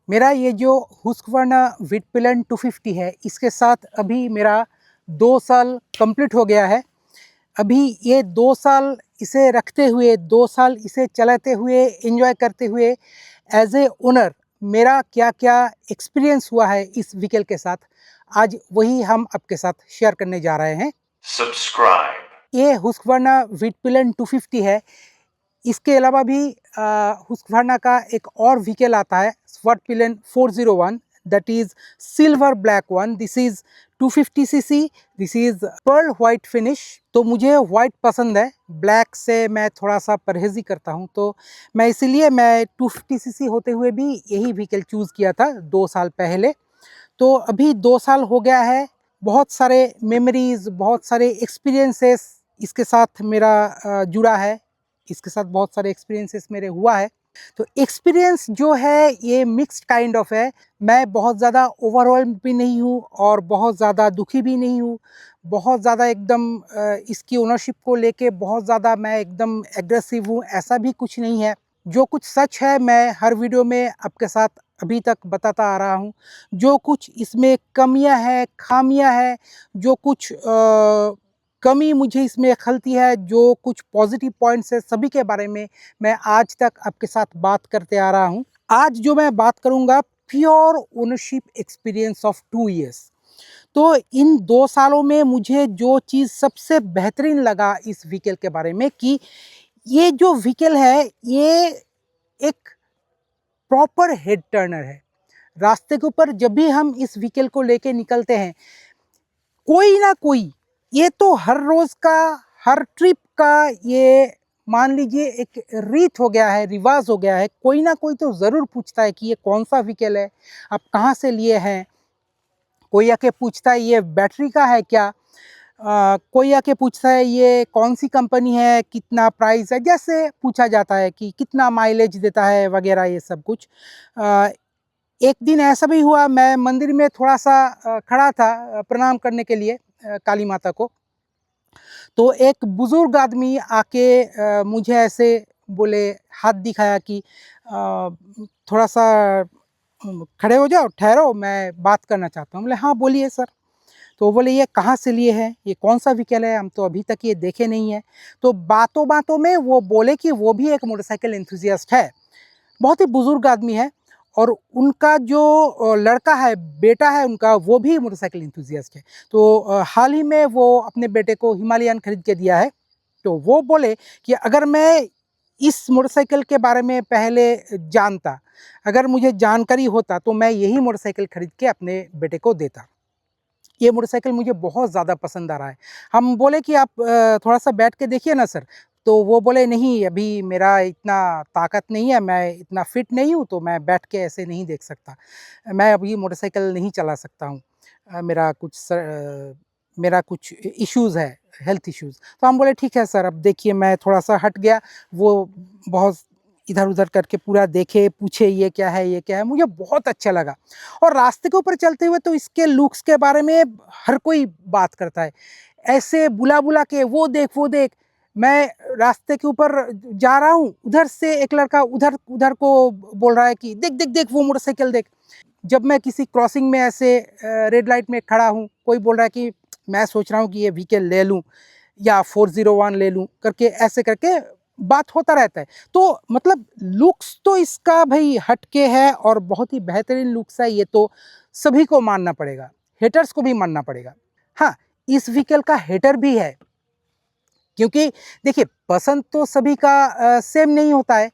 मेरा ये जो हुस्कवर्ना विटपिलन 250 है, इसके साथ अभी मेरा 2 साल कंप्लीट हो गया है। अभी ये 2 साल इसे रखते हुए, 2 साल इसे चलाते हुए, एंजॉय करते हुए एज ए ओनर मेरा क्या-क्या एक्सपीरियंस हुआ है इस व्हीकल के साथ, आज वही हम आपके साथ शेयर करने जा रहे हैं। सब्सक्राइब। ये हुस्कवर्ना विटपिलन 250 है। इसके अलावा भी हुस्कवर्ना का एक और व्हीकल आता है, स्वर्टपिलन 401, that is silver black one. This is 250 CC, this is pearl white finish. तो मुझे व्हाइट पसंद है, ब्लैक से मैं थोड़ा सा परहेजी करता हूँ, तो इसीलिए मैं 250 सीसी होते हुए भी यही व्हीकल चूज़ किया था 2 साल पहले। तो अभी 2 साल हो गया है, बहुत सारे मेमोरीज, बहुत सारे एक्सपीरियंसेस इसके साथ मेरा जुड़ा है, इसके साथ बहुत सारे एक्सपीरियंसेस मेरे हुआ है। तो एक्सपीरियंस जो है ये मिक्स्ड काइंड ऑफ है। मैं बहुत ज़्यादा ओवरवेल्म्ड भी नहीं हूँ और बहुत ज़्यादा दुखी भी नहीं हूँ। बहुत ज़्यादा एकदम इसकी ओनरशिप को लेके बहुत ज़्यादा मैं एकदम एग्रेसिव हूँ, ऐसा भी कुछ नहीं है। जो कुछ सच है मैं हर वीडियो में आपके साथ अभी तक बताता आ रहा हूँ। जो कुछ इसमें कमियां हैं, खामियां हैं, जो कुछ कमी मुझे इसमें खलती है, जो कुछ पॉजिटिव पॉइंट्स है, सभी के बारे में मैं आज तक आपके साथ बात करते आ रहा हूँ। आज जो मैं बात करूँगा, pure ownership experience of 2 years. तो इन 2 सालों में मुझे जो चीज़ सबसे बेहतरीन लगा इस व्हीकल के बारे में, कि ये जो व्हीकल है ये एक प्रॉपर हेड टर्नर है। रास्ते के ऊपर जब भी हम इस व्हीकल को लेके निकलते हैं, कोई ना कोई, ये तो हर रोज का, हर ट्रिप का, ये मान लीजिए एक रीत हो गया है, रिवाज हो गया है। कोई ना कोई तो ज़रूर पूछता है कि ये कौन सा व्हीकल है, आप कहाँ से लिए हैं। कोई आके पूछता है ये बैटरी का है क्या, कोई आके पूछता है ये कौन सी कंपनी है, कितना प्राइस है, जैसे पूछा जाता है कि कितना माइलेज देता है वगैरह, ये सब कुछ। एक दिन ऐसा भी हुआ, मैं मंदिर में थोड़ा सा खड़ा था प्रणाम करने के लिए काली माता को। तो एक बुजुर्ग आदमी आके मुझे ऐसे बोले, हाथ दिखाया कि थोड़ा सा खड़े हो जाओ, ठहरो, मैं बात करना चाहता हूँ। बोले हाँ बोलिए सर। तो बोले ये कहाँ से लिए हैं, ये कौन सा व्हीकल है, हम तो अभी तक ये देखे नहीं है। तो बातों बातों में वो बोले कि वो भी एक मोटरसाइकिल एंथुजियास्ट है, बहुत ही बुजुर्ग आदमी है, और उनका जो लड़का है, बेटा है उनका, वो भी मोटरसाइकिल एंथुजियास्ट है। तो हाल ही में वो अपने बेटे को हिमालयन खरीद के दिया है। तो वो बोले कि अगर मैं इस मोटरसाइकिल के बारे में पहले जानता, अगर मुझे जानकारी होता, तो मैं यही मोटरसाइकिल खरीद के अपने बेटे को देता। ये मोटरसाइकिल मुझे बहुत ज़्यादा पसंद आ रहा है। हम बोले कि आप थोड़ा सा बैठ के देखिए ना सर। तो वो बोले नहीं, अभी मेरा इतना ताकत नहीं है, मैं इतना फिट नहीं हूँ, तो मैं बैठ के ऐसे नहीं देख सकता, मैं अभी मोटरसाइकिल नहीं चला सकता हूँ। मेरा कुछ इश्यूज़ है, हेल्थ इश्यूज़। तो हम बोले ठीक है सर, अब देखिए। मैं थोड़ा सा हट गया, वो बहुत इधर-उधर करके पूरा देखे, पूछे ये क्या है, ये क्या है, मुझे बहुत अच्छा लगा। और रास्ते के ऊपर चलते हुए तो इसके लुक्स के बारे में हर कोई बात करता है, ऐसे बुला-बुला के, वो देख, वो देख। मैं रास्ते के ऊपर जा रहा हूँ, उधर से एक लड़का उधर उधर को बोल रहा है कि देख, देख, देख वो मोटरसाइकिल देख। जब मैं किसी क्रॉसिंग में ऐसे रेड लाइट में खड़ा हूँ, कोई बोल रहा है कि मैं सोच रहा हूँ कि ये व्हीकल ले लूँ या 401 ले लूँ, करके ऐसे करके बात होता रहता है। तो मतलब लुक्स तो इसका भाई हटके है और बहुत ही बेहतरीन लुक्स है, ये तो सभी को मानना पड़ेगा, हेटर्स को भी मानना पड़ेगा। हाँ, इस व्हीकल का हेटर भी है, क्योंकि देखिए पसंद तो सभी का सेम नहीं होता है।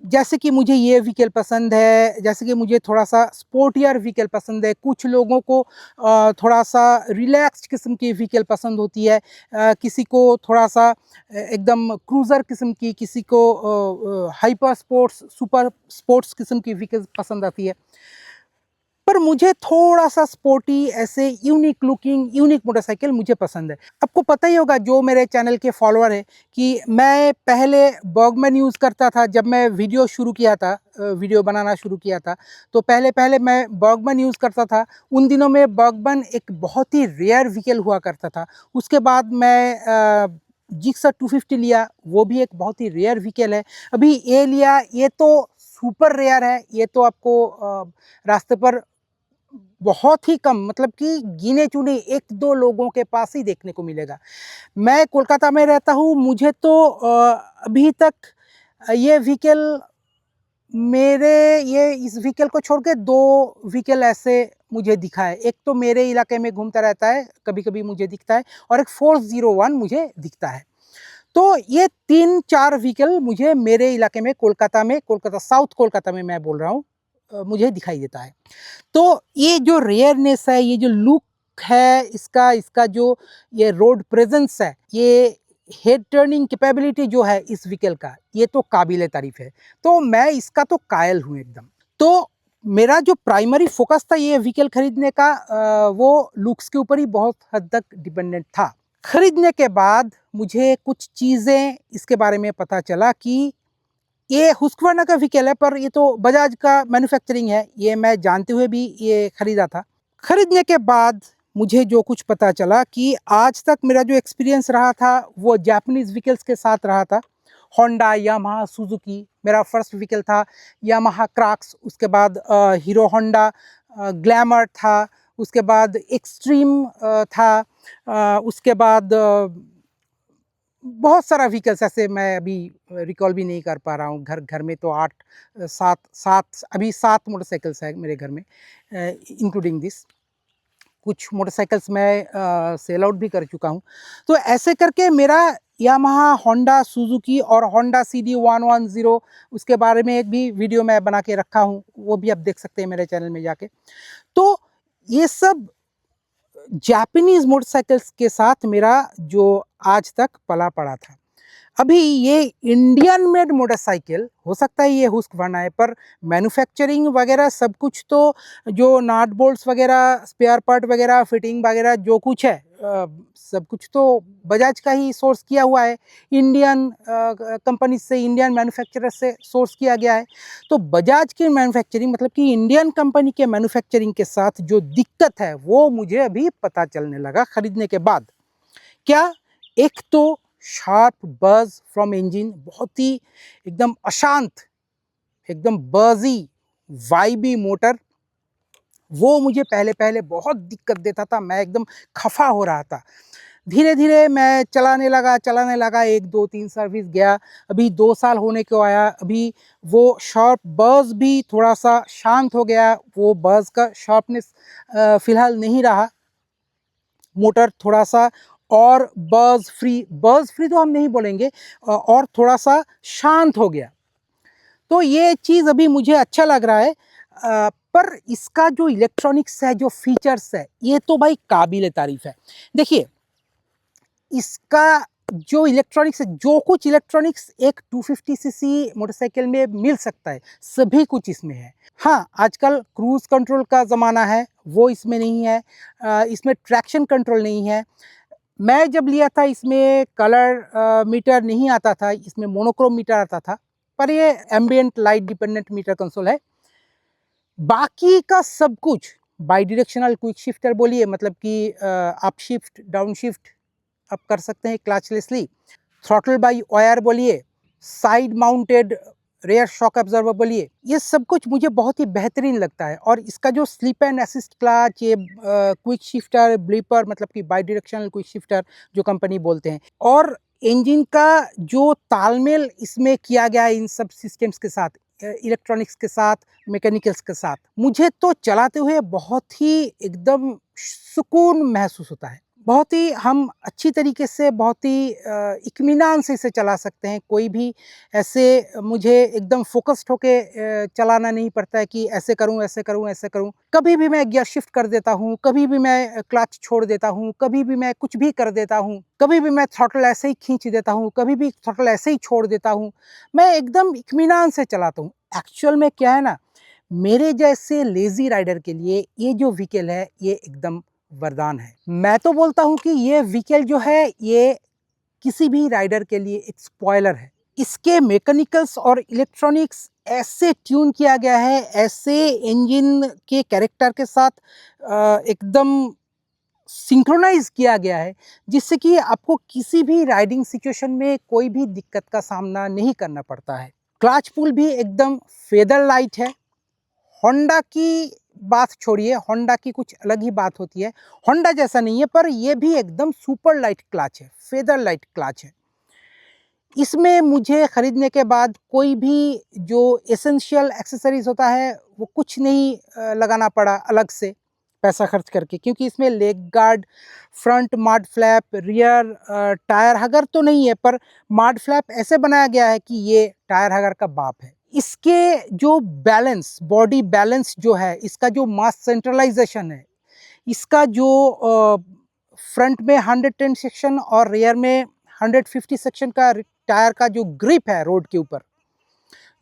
जैसे कि मुझे ये व्हीकल पसंद है, जैसे कि मुझे थोड़ा-सा स्पोर्टियर व्हीकल पसंद है, कुछ लोगों को थोड़ा-सा रिलैक्स्ड किस्म की व्हीकल पसंद होती है, किसी को थोड़ा-सा एकदम क्रूज़र किस्म की, किसी को हाइपर स्पोर्ट्स, सुपर स्पोर्ट्स किस्म की व्हीकल पसंद आती है। पर मुझे थोड़ा-सा स्पोर्टी, ऐसे यूनिक लुकिंग, यूनिक मोटरसाइकिल मुझे पसंद है। आपको पता ही होगा जो मेरे चैनल के फॉलोअर हैं, कि मैं पहले बर्गमैन यूज़ करता था। जब मैं वीडियो शुरू किया था, वीडियो बनाना शुरू किया था, तो पहले-पहले मैं बर्गमैन यूज़ करता था। उन दिनों में बर्गमैन एक बहुत ही रेयर व्हीकल हुआ करता था। उसके बाद मैं जिक्सर 250 लिया, वो भी एक बहुत ही रेयर व्हीकल है। अभी ये लिया, ये तो सुपर रेयर है। ये तो आपको रास्ते पर बहुत ही कम, मतलब कि गिने चुने 1-2 लोगों के पास ही देखने को मिलेगा। मैं कोलकाता में रहता हूँ, मुझे तो अभी तक ये व्हीकल मेरे ये इस व्हीकल को छोड़ के 2 व्हीकल ऐसे मुझे दिखा है। एक तो मेरे इलाके में घूमता रहता है, कभी-कभी मुझे दिखता है, और एक 401 मुझे दिखता है। तो ये 3-4 व्हीकल मुझे मेरे इलाके में, कोलकाता साउथ कोलकाता में मैं बोल रहा हूँ, मुझे दिखाई देता है। तो ये जो रेयरनेस है, ये जो लुक है इसका, इसका जो ये रोड प्रेजेंस है, ये हेड टर्निंग कैपेबिलिटी जो है इस व्हीकल का, ये तो काबिल तारीफ है। तो मैं इसका तो कायल हूँ एकदम। तो मेरा जो प्राइमरी फोकस था ये व्हीकल खरीदने का, वो लुक्स के ऊपर ही बहुत हद तक डिपेंडेंट था। खरीदने के बाद मुझे कुछ चीज़ें इसके बारे में पता चला कि ये हुस्कवर्ना का व्हीकल है, पर ये तो बजाज का मैन्युफैक्चरिंग है, ये मैं जानते हुए भी ये खरीदा था। खरीदने के बाद मुझे जो कुछ पता चला कि आज तक मेरा जो एक्सपीरियंस रहा था वो जापानीज़ व्हीकल्स के साथ रहा था। होंडा, यामाहा, सुजुकी मेरा फर्स्ट व्हीकल था। यामाहा क्राक्स, उसके बाद हीरो होंडा ग्लैमर था, उसके बाद एक्सट्रीम था, उसके बाद बहुत सारा व्हीकल्स ऐसे मैं अभी रिकॉल भी नहीं कर पा रहा हूँ। घर में तो 8 7 7 अभी 7 मोटरसाइकिल्स हैं मेरे घर में, इंक्लूडिंग दिस। कुछ मोटरसाइकिल्स मैं सेल आउट भी कर चुका हूँ। तो ऐसे करके मेरा यामाहा, होंडा, सुजुकी और होंडा CD 110, उसके बारे में एक भी वीडियो मैं बना के रखा हूँ, वो भी आप देख सकते हैं मेरे चैनल में जाके। तो ये सब जापानीज़ मोटरसाइकिल्स के साथ मेरा जो आज तक पला पड़ा था। अभी ये इंडियन मेड मोटरसाइकिल हो सकता है ये हुस्कवर्ना है, पर मैन्युफैक्चरिंग वगैरह सब कुछ तो, जो नट बोल्ट्स वगैरह, स्पेयर पार्ट वगैरह, फिटिंग वगैरह जो कुछ है, सब कुछ तो बजाज का ही सोर्स किया हुआ है। इंडियन कंपनी से, इंडियन मैन्युफैक्चरर से सोर्स किया गया है। तो बजाज की मैन्युफैक्चरिंग, मतलब कि इंडियन कंपनी के मैन्युफैक्चरिंग के साथ जो दिक्कत है वो मुझे अभी पता चलने लगा खरीदने के बाद। क्या? एक तो शार्प बज़ फ्रॉम इंजन, बहुत ही एकदम अशांत, एकदम बज़ी, वाइबी मोटर, वो मुझे पहले बहुत दिक्कत देता था। मैं एकदम खफ़ा हो रहा था। धीरे-धीरे मैं चलाने लगा, 1, 2, 3 सर्विस गया। अभी 2 साल होने को आया, अभी वो शार्प बज़ भी थोड़ा-सा शांत हो गया। वो बज़ का शार्पनेस फ़िलहाल नहीं रहा। मोटर थोड़ा-सा और बज़ फ्री तो हम नहीं बोलेंगे, और थोड़ा-सा शांत हो गया। तो ये चीज़ अभी मुझे अच्छा लग रहा है। पर इसका जो इलेक्ट्रॉनिक्स है, जो फीचर्स है, ये तो भाई काबिल तारीफ़ है। देखिए, इसका जो इलेक्ट्रॉनिक्स है, जो कुछ इलेक्ट्रॉनिक्स एक 250 सीसी मोटरसाइकिल में मिल सकता है, सभी कुछ इसमें है। हाँ, आजकल क्रूज़ कंट्रोल का ज़माना है, वो इसमें नहीं है। इसमें ट्रैक्शन कंट्रोल नहीं है। मैं जब लिया था इसमें कलर मीटर नहीं आता था, इसमें मोनोक्रोम मीटर आता था, पर ये ambient light dependent meter console है। बाकी का सब कुछ बाई डायरेक्शनल क्विक शिफ्टर बोलिए, मतलब कि अप शिफ्ट, डाउन शिफ्ट आप कर सकते हैं क्लचलेसली। थ्रॉटल बाई वायर बोलिए, side mounted rear shock absorber बोलिए, ये सब कुछ मुझे बहुत ही बेहतरीन लगता है। और इसका जो स्लिप एंड असिस्ट क्लच, ये क्विक शिफ्टर, ब्लीपर, मतलब कि बाई डायरेक्शनल क्विक शिफ्टर जो कंपनी बोलते हैं, और इंजन का जो तालमेल इसमें किया गया है इन सब सिस्टम्स के साथ, इलेक्ट्रॉनिक्स के साथ, मैकेनिकल्स के साथ, मुझे तो चलाते हुए बहुत ही एकदम सुकून महसूस होता है। बहुत ही हम अच्छी तरीके से, बहुत ही इत्मीनान से इसे चला सकते हैं। कोई भी ऐसे मुझे एकदम फ़ोकस्ड होके चलाना नहीं पड़ता है कि ऐसे करूँ, ऐसे करूँ, ऐसे करूँ। कभी भी मैं गियर शिफ्ट कर देता हूँ, कभी भी मैं क्लच छोड़ देता हूँ, कभी भी मैं कुछ भी कर देता हूँ, कभी भी मैं थ्रॉटल ऐसे ही खींच देता हूँ, कभी भी थ्रॉटल ऐसे ही छोड़ देता हूँ। मैं एकदम इत्मीनान से चलाता हूँ। एक्चुअल में क्या है ना, मेरे जैसे लेज़ी राइडर के लिए ये जो व्हीकल है, ये एकदम वरदान है। मैं तो बोलता हूँ कि ये व्हीकल जो है, ये किसी भी राइडर के लिए एक स्पॉइलर है। इसके मैकेनिकल्स और इलेक्ट्रॉनिक्स ऐसे ट्यून किया गया है, ऐसे इंजन के कैरेक्टर के साथ एकदम सिंक्रोनाइज़ किया गया है, जिससे कि आपको किसी भी राइडिंग सिचुएशन में कोई भी दिक्कत का सामना नहीं करना पड़ता है। क्लच पुल भी एकदम फेदर लाइट है। होंडा की बात छोड़िए, होंडा की कुछ अलग ही बात होती है, होंडा जैसा नहीं है, पर ये भी एकदम सुपर लाइट क्लच है, फेदर लाइट क्लच है। इसमें मुझे ख़रीदने के बाद कोई भी जो एसेंशियल एक्सेसरीज़ होता है वो कुछ नहीं लगाना पड़ा अलग से पैसा खर्च करके, क्योंकि इसमें leg guard, front mud flap, rear tyre hugger तो नहीं है, पर मड फ्लैप ऐसे बनाया गया है कि ये टायर हगर का बाप है। इसके जो बैलेंस, बॉडी बैलेंस जो है, इसका जो मास सेंट्रलाइजेशन है, इसका जो फ्रंट में 110 सेक्शन और रियर में 150 सेक्शन का टायर का जो ग्रिप है रोड के ऊपर,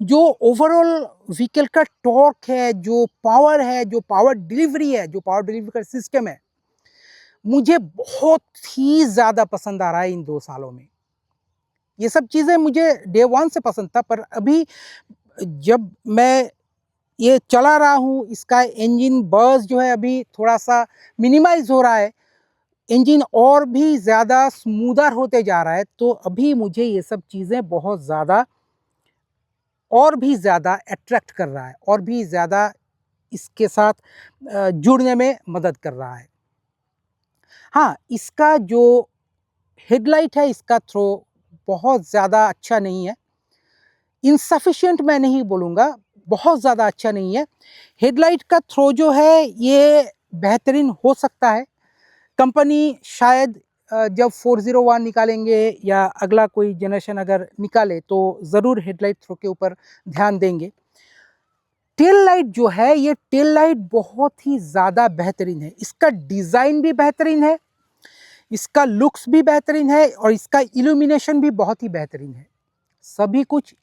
जो ओवरऑल व्हीकल का टॉर्क है, जो पावर है, जो पावर डिलीवरी है, जो पावर डिलीवरी का सिस्टम है, मुझे बहुत ही ज़्यादा पसंद आ रहा है इन 2 सालों में। ये सब चीज़ें मुझे डे 1 से पसंद था, पर अभी जब मैं ये चला रहा हूँ, इसका इंजन बज़ जो है अभी थोड़ा-सा मिनिमाइज़ हो रहा है, इंजन और भी ज़्यादा स्मूदर होते जा रहा है, तो अभी मुझे ये सब चीज़ें बहुत ज़्यादा और भी ज़्यादा अट्रैक्ट कर रहा है, और भी ज़्यादा इसके साथ जुड़ने में मदद कर रहा है। हाँ, इसका जो हेडलाइट है, इसका थ्रो बहुत ज़्यादा अच्छा नहीं है। इनसफिशिएंट मैं नहीं बोलूँगा, बहुत ज़्यादा अच्छा नहीं है। हेडलाइट का थ्रो जो है ये बेहतरीन हो सकता है। कंपनी शायद जब 401 निकालेंगे या अगला कोई जनरेशन अगर निकाले तो ज़रूर हेडलाइट थ्रो के ऊपर ध्यान देंगे। टेल लाइट जो है, ये टेल लाइट बहुत ही ज़्यादा बेहतरीन है। इसका डिज़ाइन भी बेहतरीन है, इसका लुक्स भी बेहतरीन है, और इसका इल्यूमिनेशन भी बहुत ही बेहतरीन है। सभी कुछ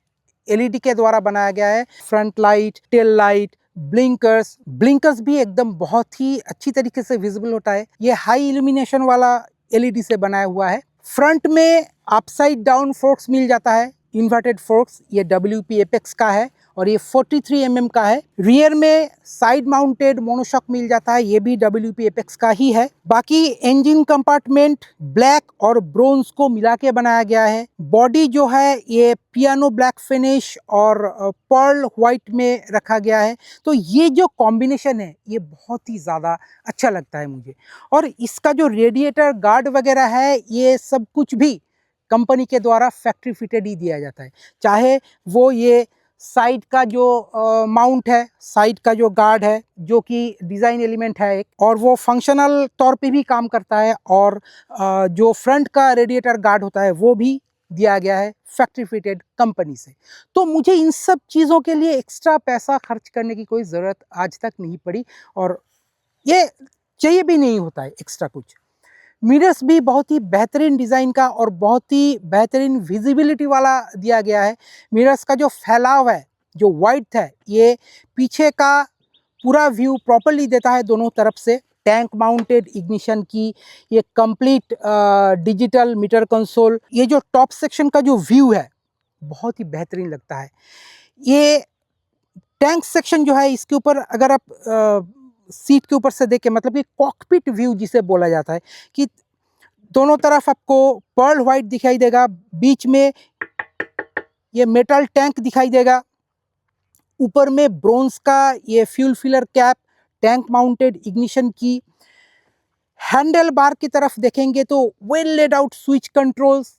एलईडी के द्वारा बनाया गया है। Front light, tail light, blinkers, blinkers भी एकदम बहुत ही अच्छी तरीके से विजिबल होता है। ये हाई इल्यूमिनेशन वाला एलईडी से बनाया हुआ है। फ्रंट में अपसाइड डाउन फोर्क्स मिल जाता है, इन्वर्टेड फोर्क्स, ये WP एपेक्स का है और ये 43 mm का है। रियर में साइड माउंटेड मोनोशॉक मिल जाता है, ये भी WP एपेक्स का ही है। बाकी इंजन कंपार्टमेंट ब्लैक और ब्रोंज को मिला के बनाया गया है। बॉडी जो है ये पियानो ब्लैक फिनिश और पर्ल व्हाइट में रखा गया है। तो ये जो कॉम्बिनेशन है ये बहुत ही ज़्यादा अच्छा लगता है मुझे। और इसका जो रेडिएटर गार्ड वगैरह है, ये सब कुछ भी कंपनी के द्वारा फैक्ट्री फिटेड ही दिया जाता है। चाहे वो ये साइड का जो माउंट है, साइड का जो गार्ड है, जो कि डिज़ाइन एलिमेंट है एक, और वो फंक्शनल तौर पे भी काम करता है, और जो फ्रंट का रेडिएटर गार्ड होता है वो भी दिया गया है फैक्ट्री फिटेड कंपनी से। तो मुझे इन सब चीज़ों के लिए एक्स्ट्रा पैसा खर्च करने की कोई ज़रूरत आज तक नहीं पड़ी, और ये चाहिए भी नहीं होता है एक्स्ट्रा कुछ। मिरर्स भी बहुत ही बेहतरीन डिज़ाइन का और बहुत ही बेहतरीन विजिबिलिटी वाला दिया गया है। मिरर्स का जो फैलाव है, जो वाइड्थ है, ये पीछे का पूरा व्यू प्रॉपर्ली देता है दोनों तरफ से। टैंक माउंटेड इग्निशन की ये कंप्लीट डिजिटल मीटर कंसोल, ये जो टॉप सेक्शन का जो व्यू है बहुत ही बेहतरीन लगता है। ये टैंक सेक्शन जो है, इसके ऊपर अगर आप सीट के ऊपर से देखें, मतलब ये कॉकपिट व्यू जिसे बोला जाता है, कि दोनों तरफ आपको पर्ल व्हाइट दिखाई देगा, बीच में ये मेटल टैंक दिखाई देगा, ऊपर में ब्रोंज का ये fuel filler cap, tank mounted ignition की। हैंडल बार की तरफ देखेंगे तो well laid out switch controls,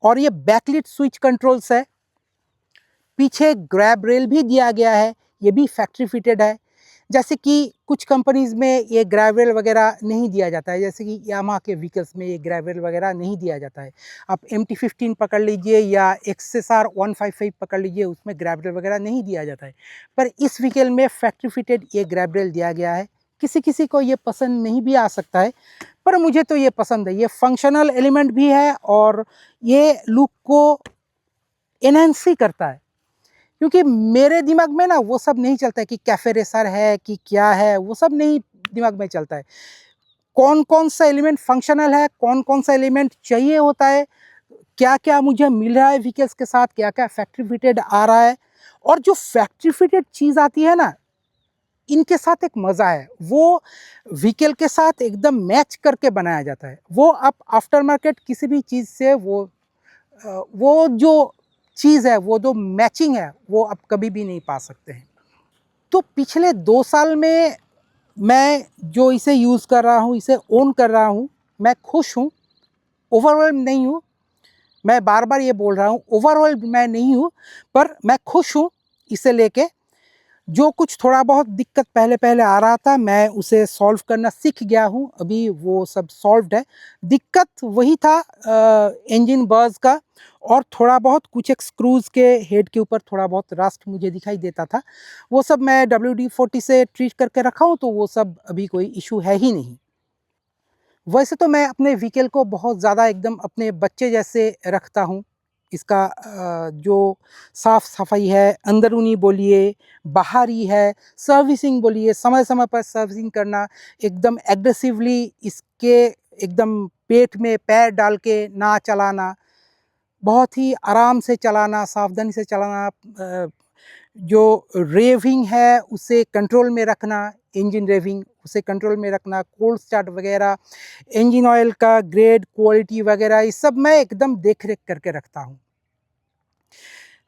और ये बैकलिट स्विच कंट्रोल्स है। पीछे ग्रैब रेल भी दिया गया है, ये भी फैक्ट्री फिटेड है। जैसे कि कुछ कंपनीज़ में ये ग्रैब रेल वगैरह नहीं दिया जाता है, जैसे कि यामाहा के व्हीकल्स में ये ग्रैब रेल वगैरह नहीं दिया जाता है। आप MT-15 पकड़ लीजिए या XSR 155 पकड़ लीजिए, उसमें ग्रैब रेल वगैरह नहीं दिया जाता है। पर इस व्हीकल में फैक्ट्री फिटेड ये ग्रैब रेल दिया गया है। किसी किसी को ये पसंद नहीं भी आ सकता है, पर मुझे तो ये पसंद है। ये फंक्शनल एलिमेंट भी है और ये लुक को एनहांस ही करता है, क्योंकि मेरे दिमाग में ना वो सब नहीं चलता है कि कैफ़े रेसर है कि क्या है, वो सब नहीं दिमाग में चलता है। कौन कौन सा एलिमेंट फंक्शनल है, कौन कौन सा एलिमेंट चाहिए होता है, क्या क्या मुझे मिल रहा है व्हीकल्स के साथ, क्या क्या फैक्ट्री फिटेड आ रहा है, और जो फैक्ट्री फिटेड चीज़ आती है ना, इनके साथ एक मज़ा है। वो व्हीकल के साथ एकदम मैच करके बनाया जाता है। वो आप आफ्टर मार्केट किसी भी चीज़ से वो जो चीज़ है, वो जो मैचिंग है, वो आप कभी भी नहीं पा सकते हैं। तो पिछले 2 साल में मैं जो इसे यूज़ कर रहा हूँ, इसे ओन कर रहा हूँ, मैं खुश हूँ, ओवरवेल्म नहीं हूँ। मैं बार-बार ये बोल रहा हूँ, ओवरऑल मैं नहीं हूँ, पर मैं खुश हूँ इसे लेके। जो कुछ थोड़ा बहुत दिक्कत पहले-पहले आ रहा था, मैं उसे सॉल्व करना सीख गया हूँ, अभी वो सब सॉल्व्ड है। दिक्कत वही था इंजन बज़ का, और थोड़ा बहुत कुछ एक स्क्रूज़ के हेड के ऊपर थोड़ा बहुत रस्ट मुझे दिखाई देता था। वो सब मैं WD-40 से ट्रीट करके रखा हूँ, तो वो सब अभी कोई इश्यू है ही नहीं। वैसे तो मैं अपने व्हीकल को बहुत ज़्यादा एकदम अपने बच्चे जैसे रखता हूँ। इसका जो साफ़-सफ़ाई है, अंदरूनी बोलिए, बाहरी है, सर्विसिंग बोलिए, समय-समय पर सर्विसिंग करना, एकदम एग्रेसिवली इसके एकदम पेट में पैर डाल के ना चलाना, बहुत ही आराम से चलाना, सावधानी से चलाना, जो रेविंग है उसे कंट्रोल में रखना, इंजन रेविंग उसे कंट्रोल में रखना, कोल्ड स्टार्ट वगैरह, इंजन ऑयल का ग्रेड, क्वालिटी वगैरह, ये सब मैं एकदम देख-रेख करके रखता हूँ।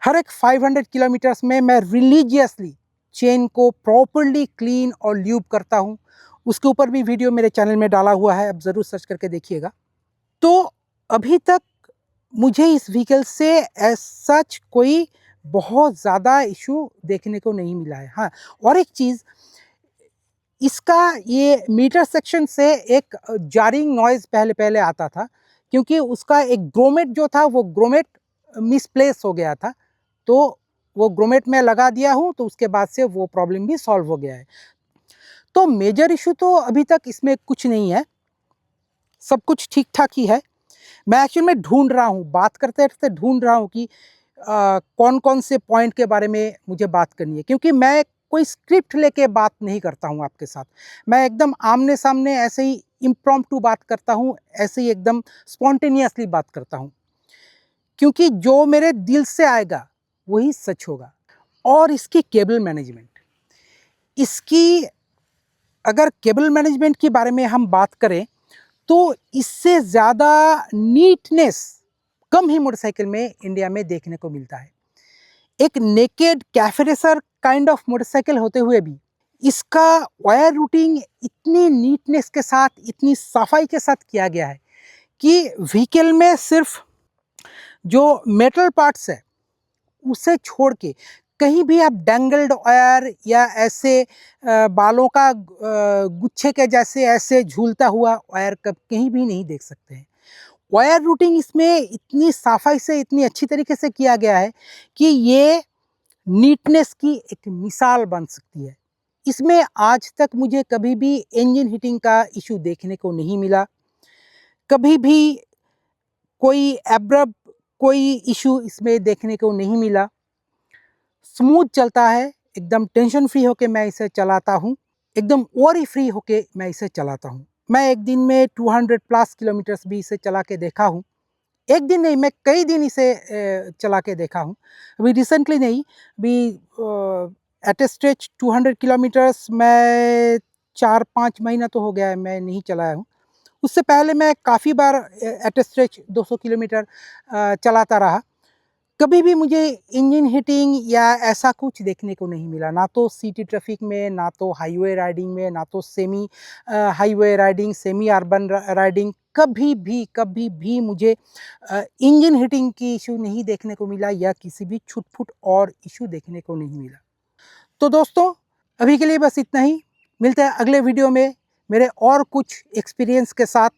हर एक 500 किलोमीटर्स में मैं रिलीजियसली चेन को प्रॉपर्ली क्लीन और ल्यूब करता हूँ। उसके ऊपर भी वीडियो मेरे चैनल में डाला हुआ है, आप ज़रूर सर्च करके देखिएगा। तो अभी तक मुझे इस व्हीकल से एज़ सच कोई बहुत ज़्यादा इश्यू देखने को नहीं मिला है। हाँ, और एक चीज़, इसका ये मीटर सेक्शन से एक जारिंग नॉइज़ पहले-पहले आता था, क्योंकि उसका एक ग्रोमेट जो था, वो ग्रोमेट मिसप्लेस हो गया था। तो वो ग्रोमेट मैं लगा दिया हूँ, तो उसके बाद से वो प्रॉब्लम भी सॉल्व हो गया है। तो मेजर इश्यू तो अभी तक इसमें कुछ नहीं है, सब कुछ ठीक-ठाक ही है। मैं एक्चुअल में ढूँढ रहा हूँ, बात करते-करते ढूँढ रहा हूँ कि कौन-कौन से पॉइंट के बारे में मुझे बात करनी है, क्योंकि मैं कोई स्क्रिप्ट लेके बात नहीं करता हूँ आपके साथ। मैं एकदम आमने-सामने ऐसे ही इम्प्रॉम्प्टू बात करता हूँ, ऐसे ही एकदम स्पॉन्टेनियसली बात करता हूँ, क्योंकि जो मेरे दिल से आएगा, वही सच होगा। और इसकी केबल मैनेजमेंट, इसकी अगर केबल मैनेजमेंट के बारे में हम बात करें, तो इससे ज़्यादा नीटनेस कम ही मोटरसाइकिल में इंडिया में देखने को मिलता है। एक naked cafe racer kind of motorcycle होते हुए भी इसका वायर रूटिंग इतनी नीटनेस के साथ, इतनी सफाई के साथ किया गया है कि व्हीकल में सिर्फ जो मेटल पार्ट्स है उसे छोड़ के कहीं भी आप डैंगल्ड वायर या ऐसे बालों का गुच्छे के जैसे ऐसे झूलता हुआ वायर कब कहीं भी नहीं देख सकते हैं। वायर रूटिंग इसमें इतनी सफाई से, इतनी अच्छी तरीके से किया गया है कि ये नीटनेस की एक मिसाल बन सकती है। इसमें आज तक मुझे कभी भी इंजन हीटिंग का इश्यू देखने को नहीं मिला। कभी भी कोई एब्रप्ट कोई इश्यू इसमें देखने को नहीं मिला। स्मूथ चलता है, एकदम टेंशन फ्री होके मैं इसे चलाता हूँ, एकदम वरी फ्री होके मैं इसे चलाता हूँ। मैं एक दिन में 200 प्लस किलोमीटर्स भी इसे चला के देखा हूँ। एक दिन नहीं, मैं कई दिन इसे चला के देखा हूँ। अभी रिसेंटली नहीं, अभी एट ए स्ट्रेच 200 किलोमीटर्स मैं 4-5 महीना तो हो गया है मैं नहीं चलाया हूँ। उससे पहले मैं काफ़ी बार एट ए स्ट्रेच 200 किलोमीटर चलाता रहा। कभी भी मुझे इंजन हीटिंग या ऐसा कुछ देखने को नहीं मिला, ना तो सिटी ट्रैफिक में, ना तो हाईवे राइडिंग में, ना तो semi highway riding, semi urban riding, कभी भी मुझे इंजन हीटिंग की इशू नहीं देखने को मिला या किसी भी छुट-फुट और इशू देखने को नहीं मिला। तो दोस्तों, अभी के लिए बस इतना ही। मिलते हैं अगले वीडियो में मेरे और कुछ एक्सपीरियंस के साथ।